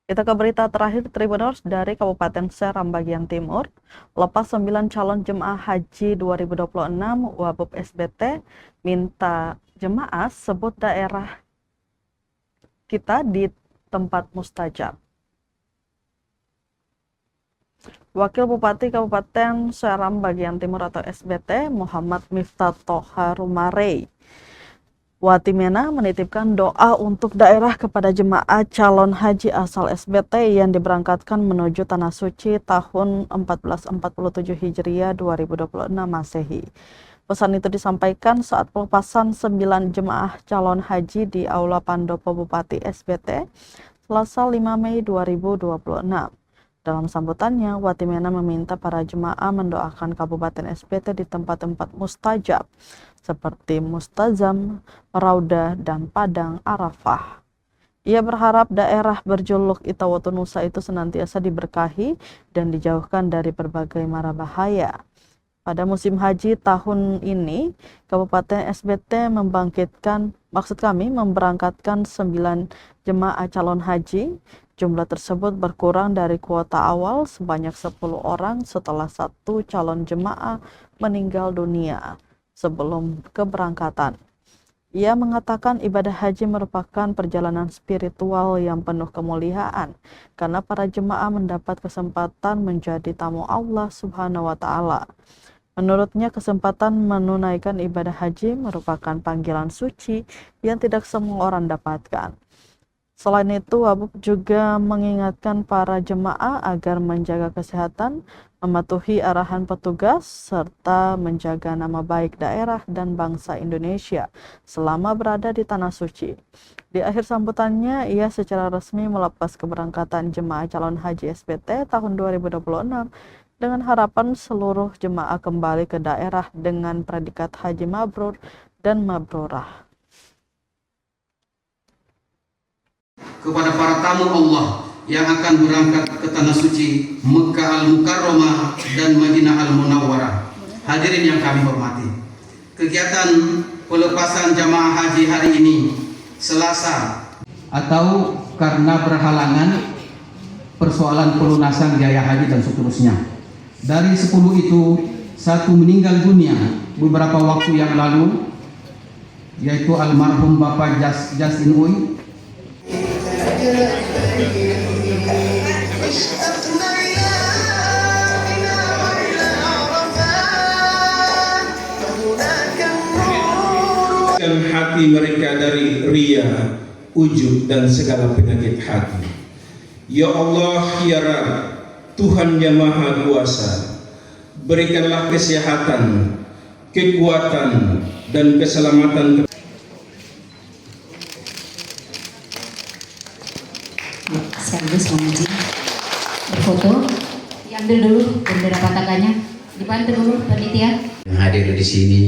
Kita ke berita terakhir Tribuners dari Kabupaten Seram bagian timur. Lepas 9 calon jemaah haji 2026, Wabub SBT minta jemaah sebut daerah kita di tempat mustajab. Wakil Bupati Kabupaten Seram bagian timur atau SBT Muhammad Miftah Toha Rumarei Watimena menitipkan doa untuk daerah kepada jemaah calon haji asal SBT yang diberangkatkan menuju Tanah Suci tahun 1447 Hijriah 2026 Masehi. Pesan itu disampaikan saat pelepasan 9 jemaah calon haji di Aula Pandopo Bupati SBT Selasa 5 Mei 2026. Dalam sambutannya, Watimena meminta para jemaah mendoakan Kabupaten SBT di tempat-tempat mustajab seperti Mustazam, Raudah, dan Padang Arafah. Ia berharap daerah berjuluk Itawotunusa itu senantiasa diberkahi dan dijauhkan dari berbagai mara bahaya. Pada musim haji tahun ini, Kabupaten SBT memberangkatkan 9 jemaah calon haji. Jumlah tersebut berkurang dari kuota awal sebanyak 10 orang setelah 1 calon jemaah meninggal dunia sebelum keberangkatan. Ia mengatakan ibadah haji merupakan perjalanan spiritual yang penuh kemuliaan karena para jemaah mendapat kesempatan menjadi tamu Allah Subhanahu wa taala. Menurutnya, kesempatan menunaikan ibadah haji merupakan panggilan suci yang tidak semua orang dapatkan. Selain itu, Wabub juga mengingatkan para jemaah agar menjaga kesehatan, mematuhi arahan petugas, serta menjaga nama baik daerah dan bangsa Indonesia selama berada di Tanah Suci. Di akhir sambutannya, ia secara resmi melepas keberangkatan jemaah calon haji SBT tahun 2026 dengan harapan seluruh jemaah kembali ke daerah dengan predikat haji mabrur dan mabrurah. Kepada para tamu Allah yang akan berangkat ke Tanah Suci, Mekah Al-Mukarramah dan Madinah Al-Munawwarah. Hadirin yang kami hormati, kegiatan pelepasan jamaah haji hari ini Selasa atau karena berhalangan persoalan pelunasan biaya haji dan seterusnya. Dari 10 itu, 1 meninggal dunia beberapa waktu yang lalu, yaitu almarhum Bapak Justin Uy. Hati mereka dari ria, ujub dan segala penyakit hati. Ya Allah, ya Rabb, Tuhan yang Maha Kuasa, berikanlah kesehatan, kekuatan, dan keselamatan. Sekaligus memuji berfoto, diambil dulu bendera patakannya, dibantu dulu panitia Yang hadir di sini